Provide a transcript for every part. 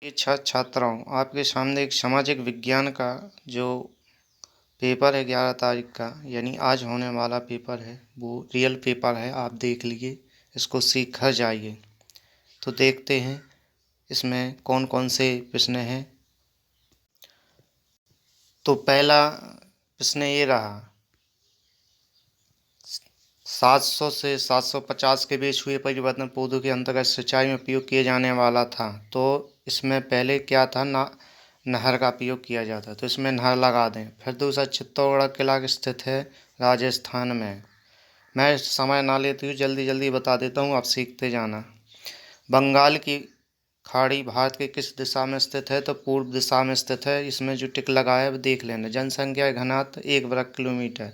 ये छात्राओं आपके सामने एक सामाजिक विज्ञान का जो पेपर है 11 तारीख का, यानी आज होने वाला पेपर है, वो रियल पेपर है। आप देख लीजिए, इसको सीख कर जाइए। तो देखते हैं इसमें कौन कौन से प्रश्न हैं। तो पहला प्रश्न ये रहा, 700 से 750 के बीच हुए परिवर्तन पौधों के अंतर्गत सिंचाई में उपयोग किए जाने वाला था। तो इसमें पहले क्या था ना, नहर का उपयोग किया जाता। तो इसमें नहर लगा दें। फिर दूसरा, चित्तौड़गढ़ किला स्थित है राजस्थान में। मैं समय ना लेती हूँ, जल्दी जल्दी बता देता हूँ, आप सीखते जाना। बंगाल की खाड़ी भारत के किस दिशा में स्थित है? तो पूर्व दिशा में स्थित है। इसमें जो टिक लगा है वो देख लेना। जनसंख्या घनत्व 1 वर्ग किलोमीटर।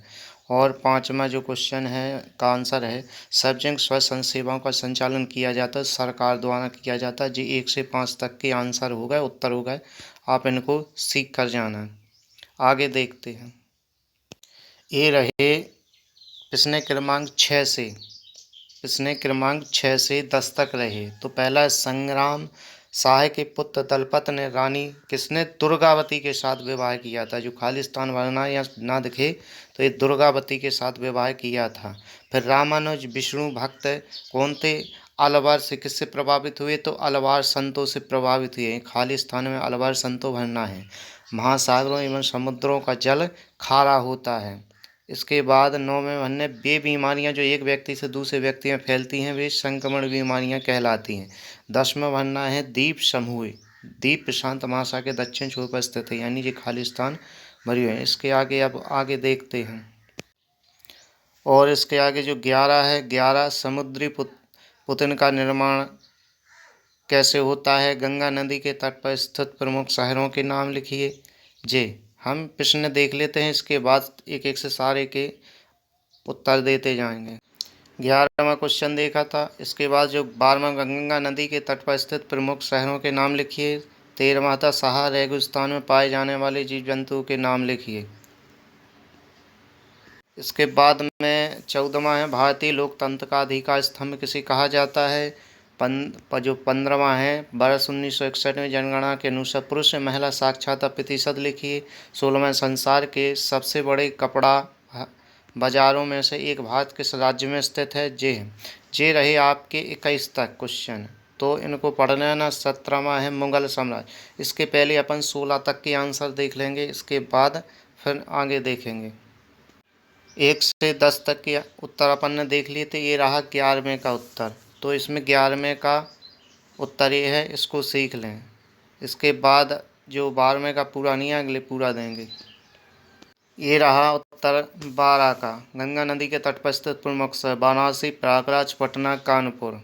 और पांचवा जो क्वेश्चन है का आंसर है, सार्वजनिक स्वास्थ्य सेवाओं का संचालन किया जाता है सरकार द्वारा किया जाता है। जी 1 से 5 तक के आंसर हो गए, उत्तर हो गए। आप इनको सीख कर जाना। आगे देखते हैं। ये रहे प्रश्न क्रमांक 6 से, प्रश्न क्रमांक 6 से 10 तक रहे। तो पहला, संग्राम शाह के पुत्र दलपत ने रानी किसने दुर्गावती के साथ विवाह किया था? जो खालिस्तान वरना या ना दिखे तो ये दुर्गावती के साथ विवाह किया था। फिर रामानुज विष्णु भक्त कौन थे? अलवार से किससे प्रभावित हुए? तो अलवार संतों से प्रभावित हुए। खालिस्तान में अलवार संतों भरना है। महासागरों एवं समुद्रों का जल खारा होता है। इसके बाद 9वें भन्ने, वे बीमारियां जो एक व्यक्ति से दूसरे व्यक्ति में फैलती हैं वे संक्रमण बीमारियां कहलाती हैं। 10वां भन्ना है, द्वीप समूह। द्वीप प्रशांत महासागर के दक्षिण छोर पर स्थित है, यानी कि खालिस्तान भरी हुई है। इसके आगे अब आगे देखते हैं। और इसके आगे जो 11 है, 11, समुद्री पुतन का निर्माण कैसे होता है? गंगा नदी के तट पर स्थित प्रमुख शहरों के नाम लिखिए। जे हम प्रश्न देख लेते हैं, इसके बाद एक एक से सारे के उत्तर देते जाएंगे। 11वां क्वेश्चन देखा था। इसके बाद जो 12वां, गंगा नदी के तट पर स्थित प्रमुख शहरों के नाम लिखिए। 13वां था, सहारा रेगिस्तान में पाए जाने वाले जीव जंतुओं के नाम लिखिए। इसके बाद में 14वां है, भारतीय लोकतंत्र का अधिकार स्तंभ किसे कहा जाता है? जो 15वां है, वर्ष 1961 में जनगणना के अनुसार पुरुष महिला साक्षरता प्रतिशत लिखिए। 16वां, संसार के सबसे बड़े कपड़ा बाजारों में से एक भारत किस राज्य में स्थित है? जे रहे आपके 21 तक क्वेश्चन, तो इनको पढ़ना है ना। 17वां है, मुगल साम्राज्य। इसके पहले अपन 16 तक के आंसर देख लेंगे, इसके बाद फिर आगे देखेंगे। 1 से 10 तक के उत्तर अपन ने देख लिए थे। ये रहा 11वें का उत्तर। तो इसमें 11वें का उत्तर ये है, इसको सीख लें। इसके बाद जो 12वें का पूरा नहीं है, अगले पूरा देंगे। ये रहा उत्तर 12 का, गंगा नदी के तट पर स्थित प्रमुख शहर वाराणसी, प्रयागराज, पटना, कानपुर।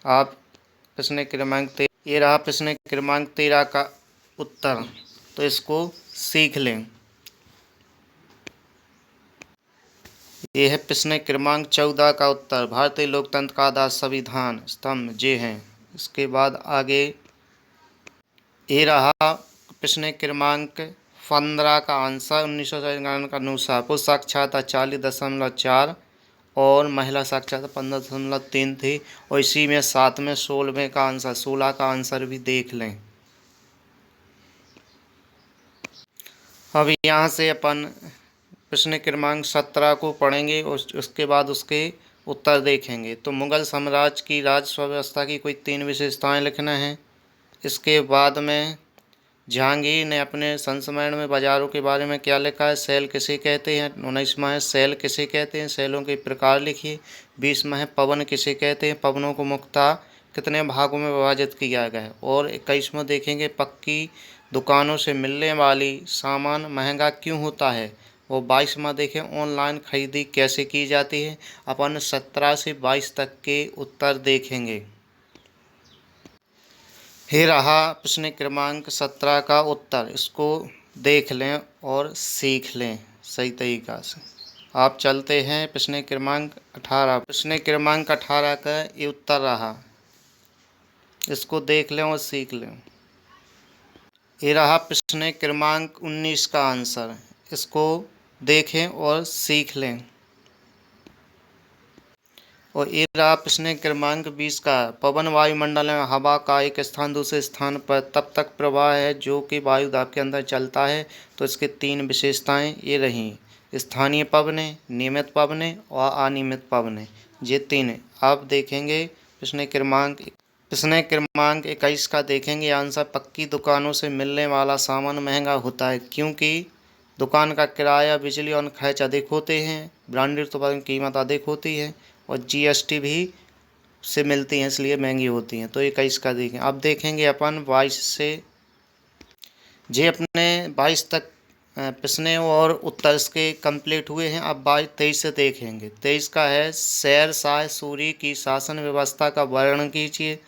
आप प्रश्न क्रमांक ये रहा प्रश्न क्रमांक 13 का उत्तर, तो इसको सीख लें। ये है प्रश्न क्रमांक 14 का उत्तर, भारतीय लोकतंत्र का आधार संविधान स्तंभ जे हैं। इसके बाद आगे ये रहा प्रश्न क्रमांक 15 का आंसर। 1997 का अनुसार पुरुष साक्षरता 40.4 और महिला साक्षरता 15.3 थी। और इसी में 7 में 16वें का आंसर, 16 का आंसर भी देख लें। अब यहाँ से अपन प्रश्न क्रमांक 17 को पढ़ेंगे और उसके बाद उसके उत्तर देखेंगे। तो मुगल साम्राज्य की राजस्व व्यवस्था की कोई 3 विशेषताएं लिखना है। इसके बाद में जहांगीर ने अपने संस्मरण में बाजारों के बारे में क्या लिखा है? सेल किसे कहते हैं? 19वां है, सेल किसे कहते हैं? सेलों के प्रकार लिखिए। 20वां है, पवन किसे कहते हैं? पवनों को मुख्यतः कितने भागों में विभाजित किया गया है? और 21वां देखेंगे, पक्की दुकानों से मिलने वाली सामान महंगा क्यों होता है? वो 22वां देखें, ऑनलाइन खरीदी कैसे की जाती है? अपन 17 से 22 तक के उत्तर देखेंगे। हे रहा प्रश्न क्रमांक 17 का उत्तर, इसको देख लें और सीख लें सही तरीक़ा से। आप चलते हैं प्रश्न क्रमांक 18। प्रश्न क्रमांक 18 का ये उत्तर रहा, इसको देख लें और सीख लें। ये रहा प्रश्न क्रमांक 19 का आंसर, इसको देखें और सीख लें। और ये रहा प्रश्न क्रमांक 20 का। पवन वायुमंडल में हवा का एक स्थान दूसरे स्थान पर तब तक प्रवाह है जो कि वायु दाब के अंदर चलता है। तो इसके 3 विशेषताएं ये रहीं: स्थानीय पवनें, नियमित पवनें और अनियमित पवनें। ये 3 अब देखेंगे प्रश्न क्रमांक 21 का देखेंगे आंसर। पक्की दुकानों से मिलने वाला सामान महंगा होता है क्योंकि दुकान का किराया, बिजली और खर्च अधिक होते हैं। ब्रांडेड उत्पादों की कीमत अधिक होती है और जीएसटी भी से मिलती हैं, इसलिए महंगी होती हैं। तो 21 का देखें। अब देखेंगे अपन 22 से जे अपने 22 तक प्रश्न और उत्तर इसके कंप्लीट हुए हैं। अब 23 से देखेंगे। 23 का है शेर शाह सूरी की शासन व्यवस्था का वर्णन कीजिए।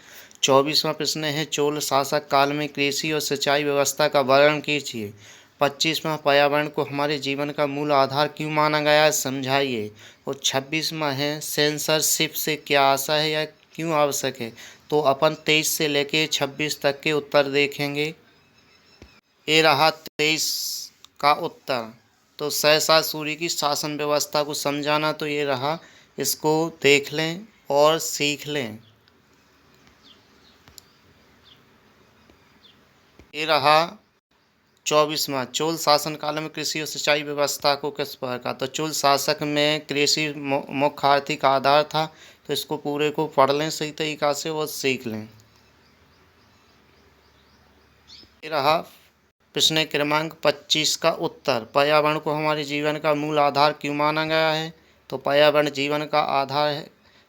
24वां प्रश्न है चोल शासक काल में कृषि और सिंचाई व्यवस्था का वर्णन कीजिए। 25वां पर्यावरण को हमारे जीवन का मूल आधार क्यों माना गया है, समझाइए। और 26वां है सेंसरशिप से क्या आशा है या क्यों आवश्यक है। तो अपन 23 से लेके 26 तक के उत्तर देखेंगे। ये रहा 23 का उत्तर। तो शेरशाह सूरी की शासन व्यवस्था को समझाना तो ये रहा, इसको देख लें और सीख लें। ये रहा 24वां चोल शासन काल में कृषि और सिंचाई व्यवस्था को किस प्रकार का। तो चोल शासक में कृषि मुख्य आर्थिक आधार था। तो इसको पूरे को पढ़ लें सही तरीक़ा से और सीख लें। ये रहा प्रश्न क्रमांक 25 का उत्तर। पर्यावरण को हमारे जीवन का मूल आधार क्यों माना गया है। तो पर्यावरण जीवन का आधार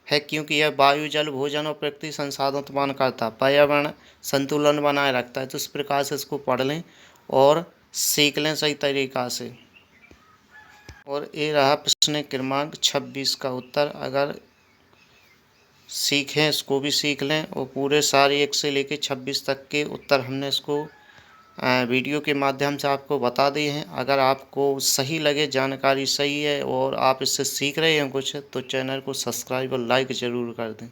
है क्योंकि यह वायु, जल, भोजन और प्रकृति संसाधन उत्पन्न करता है। पर्यावरण संतुलन बनाए रखता है। तो इस प्रकार से इसको पढ़ लें और सीख लें सही तरीक़ा से। और ये रहा प्रश्न क्रमांक 26 का उत्तर। अगर सीखें इसको भी सीख लें और पूरे सारे 1 से लेकर 26 तक के उत्तर हमने इसको वीडियो के माध्यम से आपको बता दिए हैं। अगर आपको सही लगे, जानकारी सही है और आप इससे सीख रहे हैं कुछ, तो चैनल को सब्सक्राइब और लाइक ज़रूर कर दें।